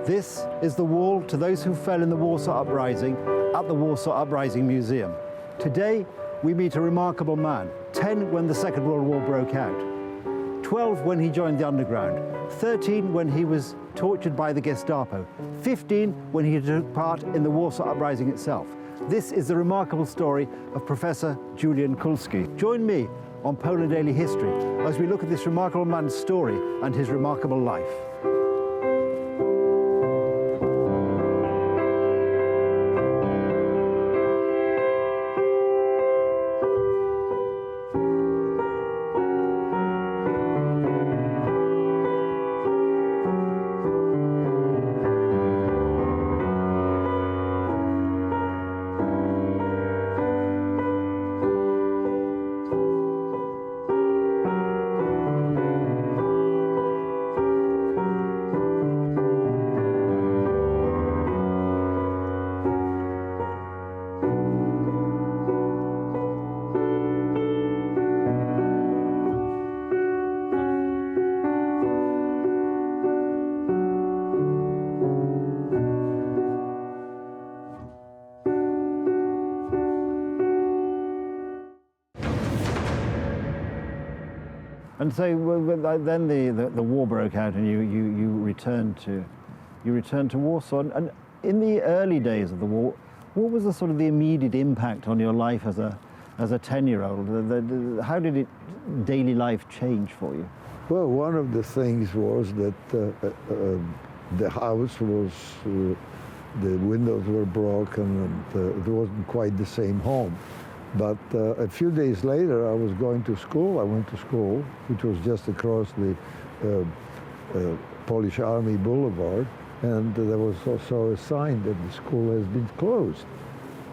This is the wall to those who fell in the Warsaw Uprising at the Warsaw Uprising Museum. Today, we meet a remarkable man, 10 when the Second World War broke out, 12 when he joined the underground, 13 when he was tortured by the Gestapo, 15 when he took part in the Warsaw Uprising itself. This is the remarkable story of Professor Julian Kulski. Join me on Poland Daily History as we look at this remarkable man's story and his remarkable life. And so then the war broke out, and you returned to Warsaw. And in the early days of the war, what was the sort of the immediate impact on your life as a 10-year-old? How did daily life change for you? Well, one of the things was that the house was, the windows were broken, and it wasn't quite the same home. But a few days later, I was going to school. I went to school, which was just across the Polish Army Boulevard, and there was also a sign that the school has been closed.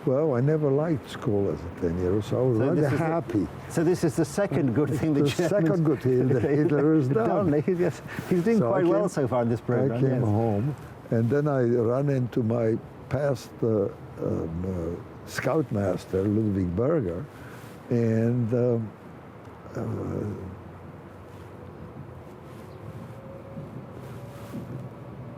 Well, I never liked school as a 10-year-old, so I was rather happy. So this is the second good thing that second good thing that Hitler has done. Yes, he's doing quite well so far in this program. I came home, and then I ran into my past scoutmaster, Ludwig Berger, and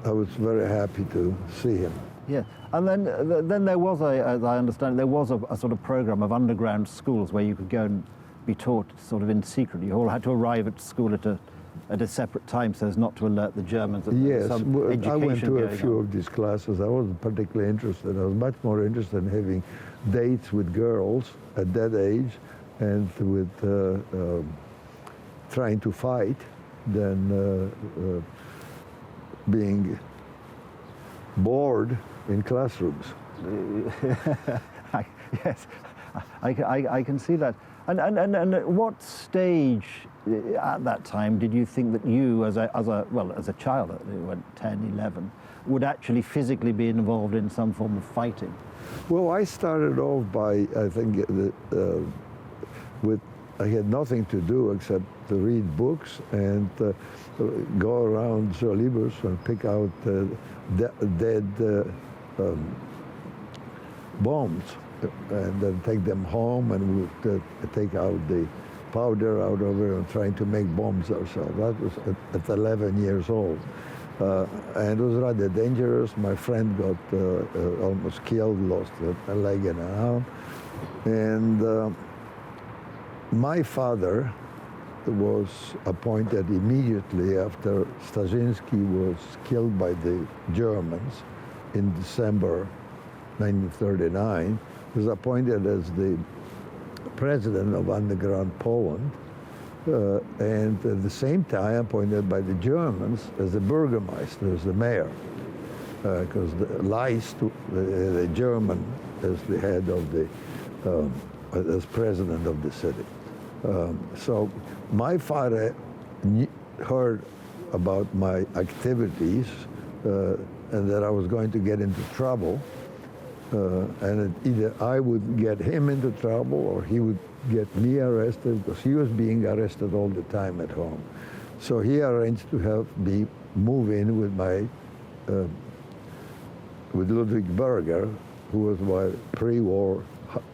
I was very happy to see him. Yeah, and then there was, as I understand, there was a sort of program of underground schools where you could go and be taught sort of in secret. You all had to arrive at school at a separate time so as not to alert the Germans that there was some education I went to a going few on. of these classes. I wasn't particularly interested. I was much more interested in having dates with girls at that age and with trying to fight than being bored in classrooms. Yes, I can see that. And at what stage at that time did you think that you, as a child, you went 10, 11, would actually physically be involved in some form of fighting? Well, I started off by, I think, I had nothing to do except to read books and go around Żoliborz and pick out dead bombs and then take them home, and we would take out the powder out of it and trying to make bombs ourselves. That was at 11 years old. And it was rather dangerous. My friend got almost killed, lost a leg and an arm. And my father was appointed immediately after Starzyński was killed by the Germans in December 1939. He was appointed as the president of underground Poland, and at the same time appointed by the Germans as the Bürgermeister, as the mayor, because Leist, the German, as the head of the, as president of the city. So my father heard about my activities and that I was going to get into trouble, and either I would get him into trouble or he would get me arrested, because he was being arrested all the time at home. So he arranged to have me move in with my with Ludwig Berger, who was my pre-war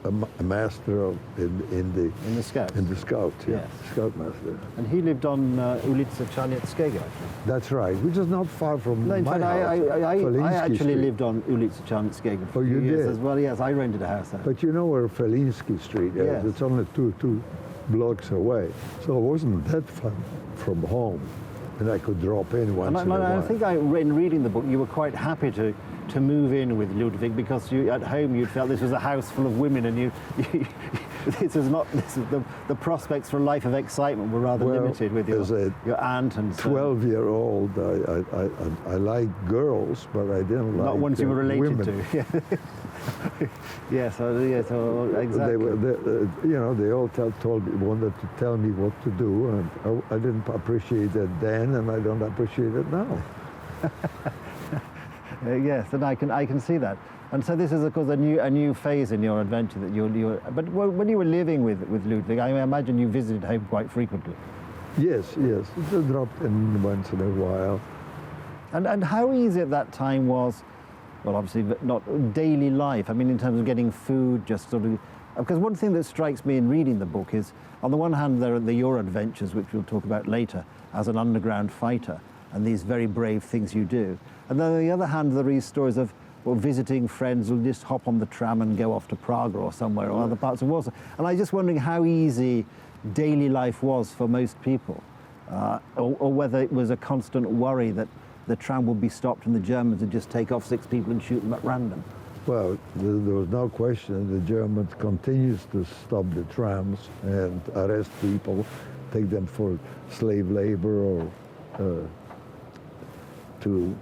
a master in the Scouts. In the Scouts, yeah, Yes. Scoutmaster. And he lived on ulica Czarnieckiego. That's right, which is not far from No, in my fact, house. I Felinsky actually Street. lived on ulica Czarnieckiego for Oh, a few you years did? as well. Yes, I rented a house there. But you know where Felinsky Street is? Yes. It's only two blocks away. So it wasn't that far from home. And I could drop in once in a while. I think in reading the book, you were quite happy to move in with Ludwig because at home you felt this was a house full of women, and the prospects for a life of excitement were rather limited with your aunt and so. 12-year-old, I liked girls, but I didn't like not ones you were related women. to. Yes, exactly. They all wanted to tell me what to do, and I didn't appreciate it then, and I don't appreciate it now. Yes, and I can see that. And so this is, of course, a new phase in your adventure that you're. But when you were living with Ludwig, I imagine you visited home quite frequently. Yes. I dropped in once in a while. And how easy at that time was, well, obviously not daily life. I mean, in terms of getting food, just sort of. Because one thing that strikes me in reading the book is, on the one hand, there are your adventures, which we'll talk about later, as an underground fighter, and these very brave things you do. And then on the other hand, there are these stories of visiting friends who'll just hop on the tram and go off to Prague or somewhere or other parts of Warsaw. And I was just wondering how easy daily life was for most people, or whether it was a constant worry that the tram would be stopped and the Germans would just take off 6 people and shoot them at random. Well, there was no question. The Germans continues to stop the trams and arrest people, take them for slave labor or to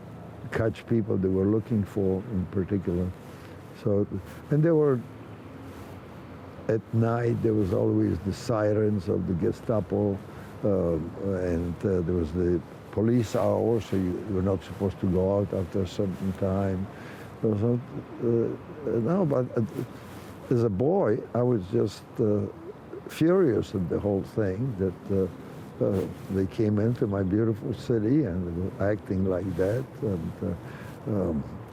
catch people they were looking for in particular. So, and there were, at night, there was always the sirens of the Gestapo, and there was the police hour, so you were not supposed to go out after a certain time. So, but as a boy, I was just furious at the whole thing that they came into my beautiful city and were acting like that. And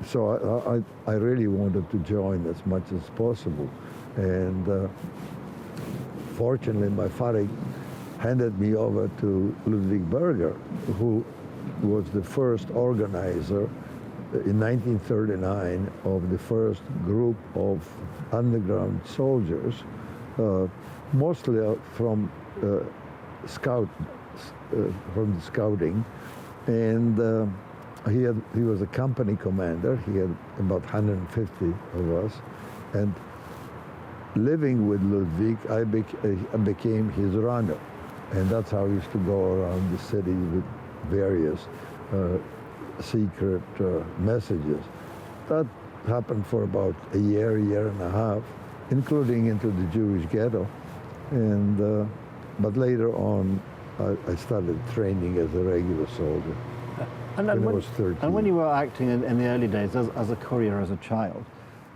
so I really wanted to join as much as possible. And fortunately, my father handed me over to Ludwig Berger, who was the first organizer in 1939 of the first group of underground soldiers, mostly from from the scouting, and he was a company commander. He had about 150 of us, and living with Ludwig, I became his runner, and that's how I used to go around the city with various secret messages. That happened for about a year and a half, including into the Jewish ghetto, and but later on, I started training as a regular soldier when I was 13. And when you were acting in the early days as a courier, as a child,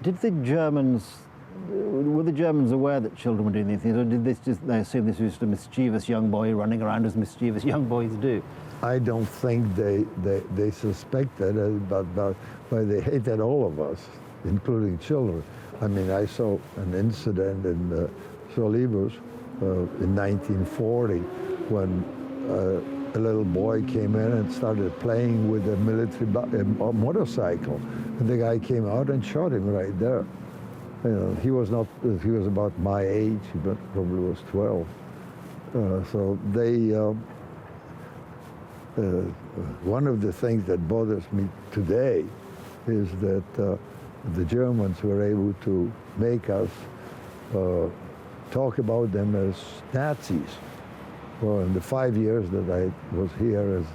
were the Germans aware that children were doing these things, or did they assume this was just a mischievous young boy running around as mischievous young boys do? I don't think they suspected it, but they hated all of us, including children. I mean, I saw an incident in Żoliborz in 1940 when a little boy came in and started playing with a military motorcycle, and the guy came out and shot him right there. You know, he was about my age, he probably was 12. So they, one of the things that bothers me today is that the Germans were able to make us talk about them as Nazis. Well, in the 5 years that I was here as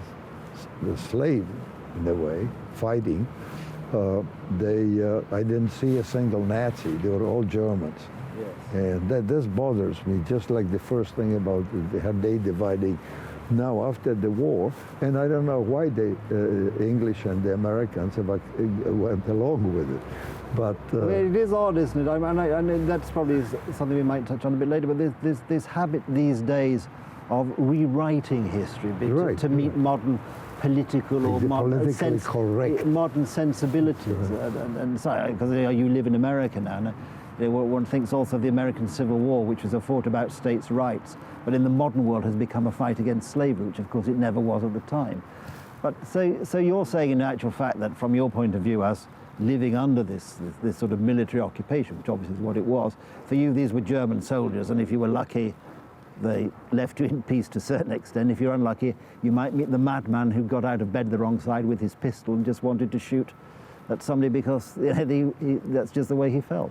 a slave, in a way, fighting, I didn't see a single Nazi. They were all Germans. Yes. And this bothers me, just like the first thing about how they dividing now after the war. And I don't know why the English and the Americans went along with it. But I mean, it is odd, isn't it? And that's probably something we might touch on a bit later, but there's this habit these days of rewriting history to meet modern political or modern sensibilities. And sorry, because you live in America now, One thinks also of the American Civil War, which was a fought about states' rights, but in the modern world has become a fight against slavery, which of course it never was at the time. But so you're saying in actual fact that from your point of view as living under this sort of military occupation, which obviously is what it was, for you these were German soldiers, and if you were lucky, they left you in peace to a certain extent. If you're unlucky, you might meet the madman who got out of bed the wrong side with his pistol and just wanted to shoot at somebody because that's just the way he felt.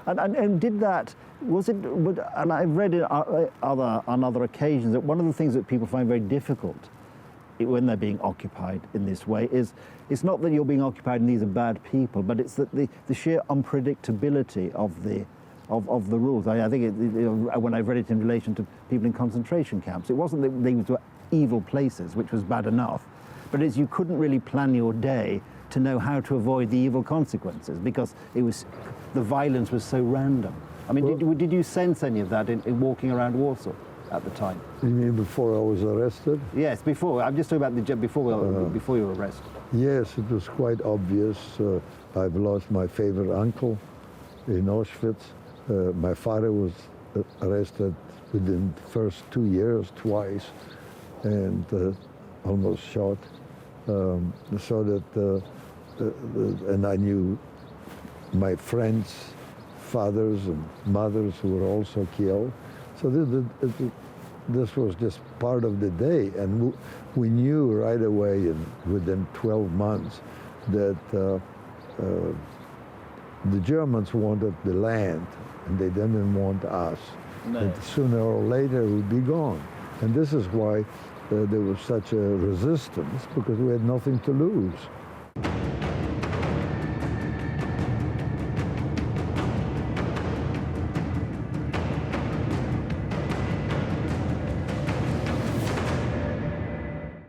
And did that, was it, and I've read it on other occasions, that one of the things that people find very difficult when they're being occupied in this way is, it's not that you're being occupied and these are bad people, but it's that the sheer unpredictability of the rules. I think when I've read it in relation to people in concentration camps, it wasn't that these were evil places, which was bad enough, but it's you couldn't really plan your day to know how to avoid the evil consequences because the violence was so random. I mean, well, did you sense any of that in walking around Warsaw at the time? You mean before I was arrested? Yes, before. I'm just talking about before you were arrested. Yes, it was quite obvious. I've lost my favorite uncle in Auschwitz. My father was arrested within the first 2 years twice and almost shot. So that, and I knew my friends' fathers and mothers who were also killed. So this was just part of the day, and we knew right away, within 12 months, that the Germans wanted the land, and they didn't want us. No. And sooner or later, we'd be gone. And this is why there was such a resistance, because we had nothing to lose.